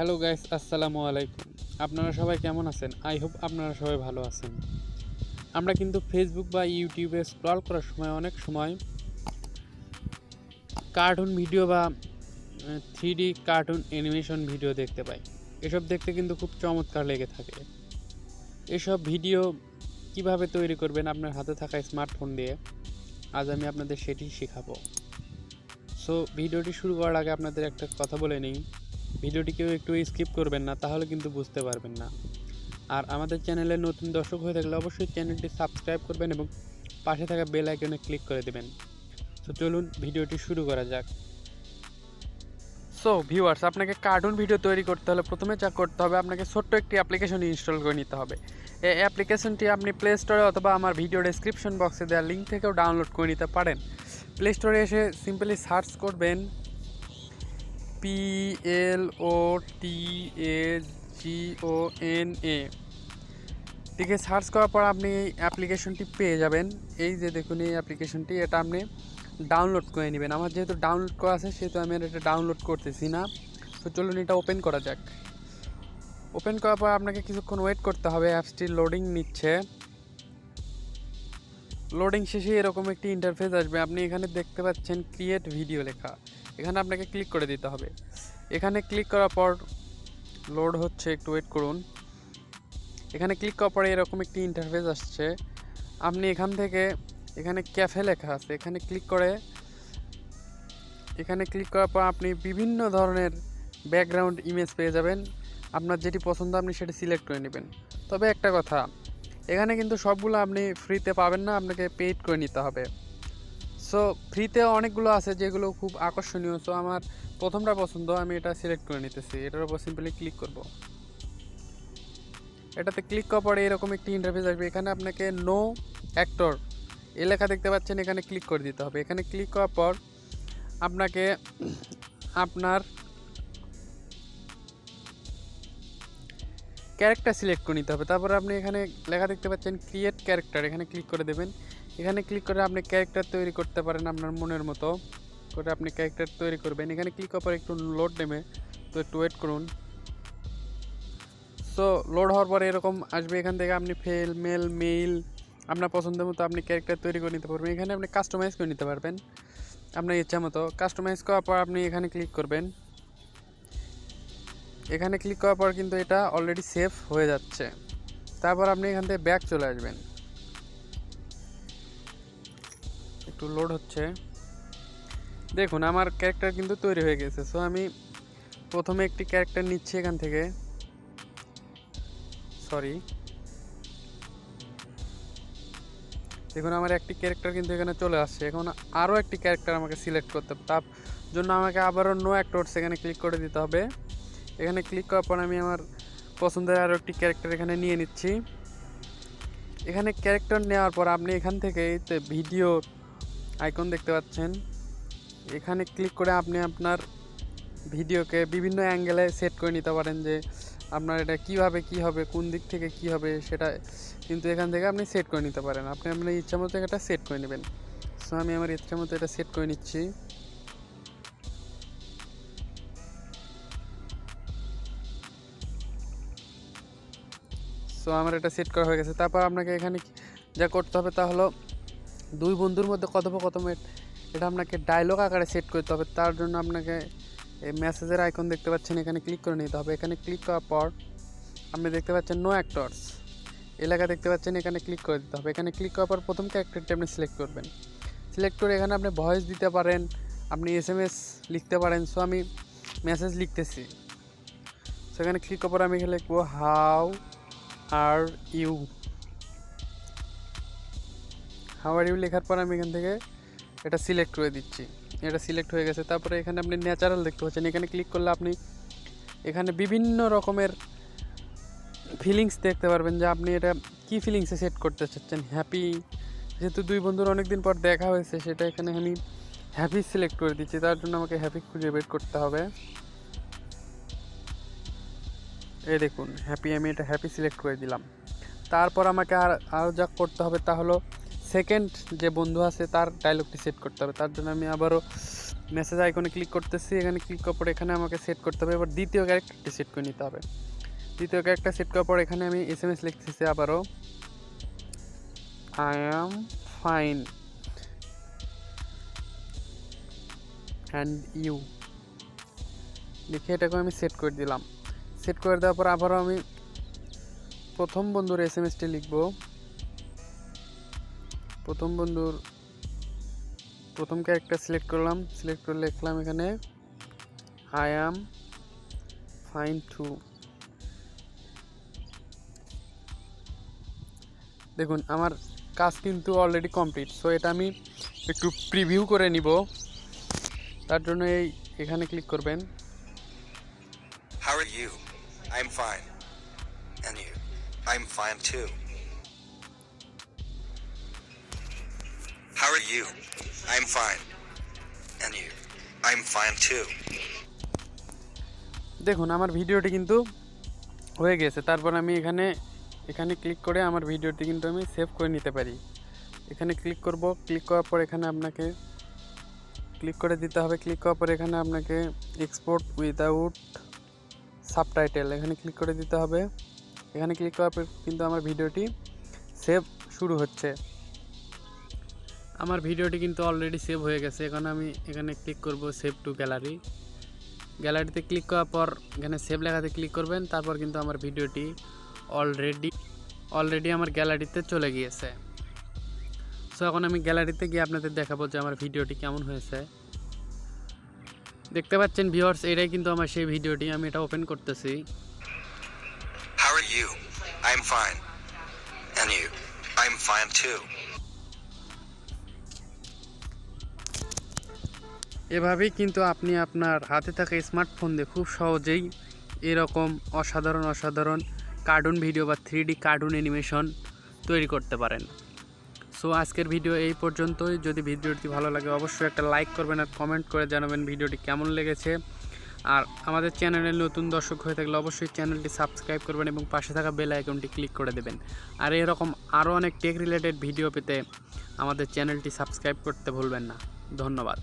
Hello guys, আসসালামু আলাইকুম। আপনারা সবাই কেমন আছেন? আই হোপ আপনারা সবাই ভালো আছেন। আমরা কিন্তু ফেসবুক বা ইউটিউবে স্ক্রল করার সময় অনেক সময় কার্টুন ভিডিও বা 3D কার্টুন অ্যানিমেশন ভিডিও দেখতে পাই। এসব দেখতে কিন্তু খুব চমৎকার লেগে থাকে। এসব ভিডিও কিভাবে তৈরি করবেন আপনার হাতে থাকা স্মার্টফোন দিয়ে, আজ আমি আপনাদের সেটি শেখাবো। সো ভিডিওটি শুরু করার আগে আপনাদের একটা কথা বলে নিই, ভিডিওটি কেউ একটু স্কিপ করবেন না, তাহলে কিন্তু বুঝতে পারবেন না। আর আমাদের চ্যানেলে নতুন দর্শক হয়ে থাকলে অবশ্যই চ্যানেলটি সাবস্ক্রাইব করবেন এবং পাশে থাকা বেল আইকনে ক্লিক করে দেবেন। তো চলুন ভিডিওটি শুরু করা যাক। সো ভিউয়ার্স, আপনাকে কার্টুন ভিডিও তৈরি করতে হলে প্রথমে যা করতে হবে, আপনাকে ছোট্ট একটি অ্যাপ্লিকেশন ইনস্টল করে নিতে হবে। এই অ্যাপ্লিকেশনটি আপনি প্লে স্টোরে অথবা আমার ভিডিও ডেসক্রিপশন বক্সে দেওয়া লিঙ্ক থেকেও ডাউনলোড করে নিতে পারেন। প্লে স্টোরে এসে সিম্পলি সার্চ করবেন PLOTAGONA দিকে সার্চ করার পর আপনি এই অ্যাপ্লিকেশনটি পেয়ে যাবেন। এই যে দেখুন এই অ্যাপ্লিকেশনটি, এটা আপনি ডাউনলোড করে নেবেন। আমার যেহেতু ডাউনলোড করা আছে সেহেতু আমি এটা ডাউনলোড করতেছি না। তো চলুন এটা ওপেন করা যাক। ওপেন করার পর আপনাকে কিছুক্ষণ ওয়েট করতে হবে, অ্যাপসটি লোডিং নিচ্ছে। লোডিং শেষে এরকম একটি ইন্টারফেস আসবে। আপনি এখানে দেখতে পাচ্ছেন ক্রিয়েট ভিডিও লেখা, এখানে আপনাকে ক্লিক করে দিতে হবে। এখানে ক্লিক করার পর লোড হচ্ছে, একটু ওয়েট করুন। এখানে ক্লিক করার পরে এরকম একটি ইন্টারফেস আসছে। আপনি এখান থেকে এখানে ক্যাফে লেখা আছে, এখানে ক্লিক করার পর আপনি বিভিন্ন ধরনের ব্যাকগ্রাউন্ড ইমেজ পেয়ে যাবেন। আপনার যেটি পছন্দ আপনি সেটি সিলেক্ট করে নেবেন। তবে একটা কথা, এখানে কিন্তু সবগুলো আপনি ফ্রিতে পাবেন না, আপনাকে পেইড করে নিতে হবে। সো ফ্রিতে অনেকগুলো আছে যেগুলো খুব আকর্ষণীয়। সো আমার প্রথমটা পছন্দ, আমি এটা সিলেক্ট করে নিতেছি। এটার উপর সিম্পলি ক্লিক করব। এটাতে ক্লিক করার পরে এরকম একটি ইন্টারফেস আসবে। এখানে আপনাকে নো অ্যাক্টর এই লেখা দেখতে পাচ্ছেন, এখানে ক্লিক করে দিতে হবে। এখানে ক্লিক করার পর আপনাকে আপনার ক্যারেক্টার সিলেক্ট করে নিতে হবে। তারপর আপনি এখানে লেখা দেখতে পাচ্ছেন ক্রিয়েট ক্যারেক্টার, এখানে ক্লিক করে দেবেন। এখানে ক্লিক করে আপনি ক্যারেক্টার তৈরি করতে পারেন আপনার মনের মতো করে, আপনি ক্যারেক্টার তৈরি করবেন। এখানে ক্লিক করার পর একটু লোড নেবে, তো একটু ওয়েট করুন। সো লোড হওয়ার পরে এরকম আসবে। এখান থেকে আপনি মেল আপনার পছন্দের মতো আপনি ক্যারেক্টার তৈরি করে নিতে পারবেন। এখানে আপনি কাস্টমাইজ করে নিতে পারবেন আপনার ইচ্ছা মতো। কাস্টমাইজ করার পর আপনি এখানে ক্লিক করবেন। এখানে ক্লিক করার পর কিন্তু এটা অলরেডি সেভ হয়ে যাচ্ছে। তারপর আপনি এখান থেকে ব্যাক চলে আসবেন। একটু লোড হচ্ছে, দেখুন আমার ক্যারেক্টার কিন্তু তৈরি হয়ে গেছে। সো আমি প্রথমে একটি ক্যারেক্টার নিচ্ছি এখান থেকে, দেখুন আমার একটি ক্যারেক্টার কিন্তু এখানে চলে আসছে। এখন আরও একটি ক্যারেক্টার আমাকে সিলেক্ট করতে হবে, তার জন্য আমাকে আবারও নো অ্যাক্টরস এখানে ক্লিক করে দিতে হবে। এখানে ক্লিক করার পর আমি আমার পছন্দের আরও একটি ক্যারেক্টার এখানে নিয়ে নিচ্ছি। এখানে ক্যারেক্টার নেওয়ার পর আপনি এখান থেকে ভিডিও আইকন দেখতে পাচ্ছেন, এখানে ক্লিক করে আপনি আপনার ভিডিওকে বিভিন্ন অ্যাঙ্গেলে সেট করে নিতে পারেন, যে আপনার এটা কীভাবে কী হবে, কোন দিক থেকে কী হবে সেটা কিন্তু এখান থেকে আপনি সেট করে নিতে পারেন। আপনি আপনার ইচ্ছা মতো এটা সেট করে নেবেন। সো আমি আমার ইচ্ছা মতো এটা সেট করে নিচ্ছি। সো আমার এটা সেট করা হয়ে গেছে। তারপর আপনাকে এখানে যা করতে হবে তা হলো দুই বন্ধুর মধ্যে কথোপকথন, এটা আপনাকে ডায়লগ আকারে সেট করতে হবে। তার জন্য আপনাকে এই মেসেজের আইকন দেখতে পাচ্ছেন, এখানে ক্লিক করে নিতে হবে। এখানে ক্লিক করার পর আপনি দেখতে পাচ্ছেন নো অ্যাক্টরস এলাকা দেখতে পাচ্ছেন, এখানে ক্লিক করে দিতে হবে। এখানে ক্লিক করার পর প্রথম ক্যারেক্টারটি আপনি সিলেক্ট করবেন। সিলেক্ট করে এখানে আপনি ভয়েস দিতে পারেন, আপনি SMS লিখতে পারেন। সো আমি মেসেজ লিখতেছি। সেখানে ক্লিক করার পর আমি এখানে লিখবো হাউ আর ইউ লেখার পর আমি এখান থেকে এটা সিলেক্ট করে দিচ্ছি। এটা সিলেক্ট হয়ে গেছে। তারপরে এখানে আপনি ন্যাচারাল দেখতে পাচ্ছেন, এখানে ক্লিক করলে আপনি এখানে বিভিন্ন রকমের ফিলিংস দেখতে পারবেন, যে আপনি এটা কী ফিলিংসে সেট করতে চাচ্ছেন। হ্যাপি, যেহেতু দুই বন্ধুর অনেক দিন পর দেখা হয়েছে, সেটা এখানে আমি হ্যাপি সিলেক্ট করে দিচ্ছি। তার জন্য আমাকে হ্যাপি খুঁজে বের করতে হবে। এই দেখুন হ্যাপি, আমি এটা হ্যাপি সিলেক্ট করে দিলাম। তারপর আমাকে আরও যা করতে হবে তা হলো সেকেন্ড যে বন্ধু আছে তার ডায়লগটি সেট করতে হবে। তার জন্য আমি আবারও মেসেজ আইকনে ক্লিক করতেছি, এখানে ক্লিক করার পর এখানে আমাকে সেট করতে হবে। এবার দ্বিতীয় ক্যারেক্টারটি সেট করে নিতে হবে। দ্বিতীয় ক্যারেক্টার সেট করার পর এখানে আমি SMS লিখতেছি আবারও, I am fine and you লিখে এটাকে আমি সেট করে দিলাম। সেট করে দেওয়ার পর আবারও আমি প্রথম বন্ধুর SMSটি লিখব। প্রথম বন্ধুর প্রথম ক্যারেক্টার সিলেক্ট করলাম, সিলেক্ট করে লিখলাম এখানে আই অ্যাম ফাইন টু। দেখুন আমার কাজ কিন্তু অলরেডি কমপ্লিট। সো এটা আমি একটু প্রিভিউ করে নিব। তার জন্য এখানে ক্লিক করবেন। How are you? I'm fine. And you? I'm fine too. How are you? I'm fine. And you? I'm fine too. দেখুন আমার ভিডিওটি কিন্তু হয়ে গেছে। তারপর আমি এখানে ক্লিক করে আমার ভিডিওটি কিন্তু আমি সেভ করে নিতে পারি। এখানে ক্লিক করব, ক্লিক করার পর এখানে আপনাকে ক্লিক করে দিতে হবে। ক্লিক করার পর এখানে আপনাকে এক্সপোর্ট উইদাউট সাবটাইটেল এখানে ক্লিক করে দিতে হবে। এখানে ক্লিক করার পর কিন্তু আমার ভিডিওটি সেভ শুরু হচ্ছে। আমার ভিডিওটি কিন্তু অলরেডি সেভ হয়ে গেছে। এখন আমি এখানে ক্লিক করব সেভ টু গ্যালারি। গ্যালারিতে ক্লিক করার পর এখানে সেভ লেখাতে ক্লিক করবেন। তারপর কিন্তু আমার ভিডিওটি অলরেডি আমার গ্যালারিতে চলে গিয়েছে। সো এখন আমি গ্যালারিতে গিয়ে আপনাদের দেখাবো যে আমার ভিডিওটি কেমন হয়েছে। দেখতে পাচ্ছেন ভিউয়ার্স, এটাই কিন্তু আমার সেই ভিডিওটি। আমি এটা ওপেন করতেছি। How are you? I'm fine. And you? I'm fine too. এভাবেই কিন্তু আপনি আপনার হাতে থাকা স্মার্টফোন দিয়ে খুব সহজেই এরকম অসাধারণ কার্টুন ভিডিও বা 3D কার্টুন অ্যানিমেশন তৈরি করতে পারেন। সো আজকের ভিডিও এই পর্যন্তই। যদি ভিডিওটি ভালো লাগে অবশ্যই একটা লাইক করবেন আর কমেন্ট করে জানাবেন ভিডিওটি কেমন লেগেছে। আর আমাদের চ্যানেলে নতুন দর্শক হয়ে থাকলে অবশ্যই চ্যানেলটি সাবস্ক্রাইব করবেন এবং পাশে থাকা বেল আইকনটি ক্লিক করে দেবেন। আর এরকম আরও অনেক টেক রিলেটেড ভিডিও পেতে আমাদের চ্যানেলটি সাবস্ক্রাইব করতে ভুলবেন না। ধন্যবাদ।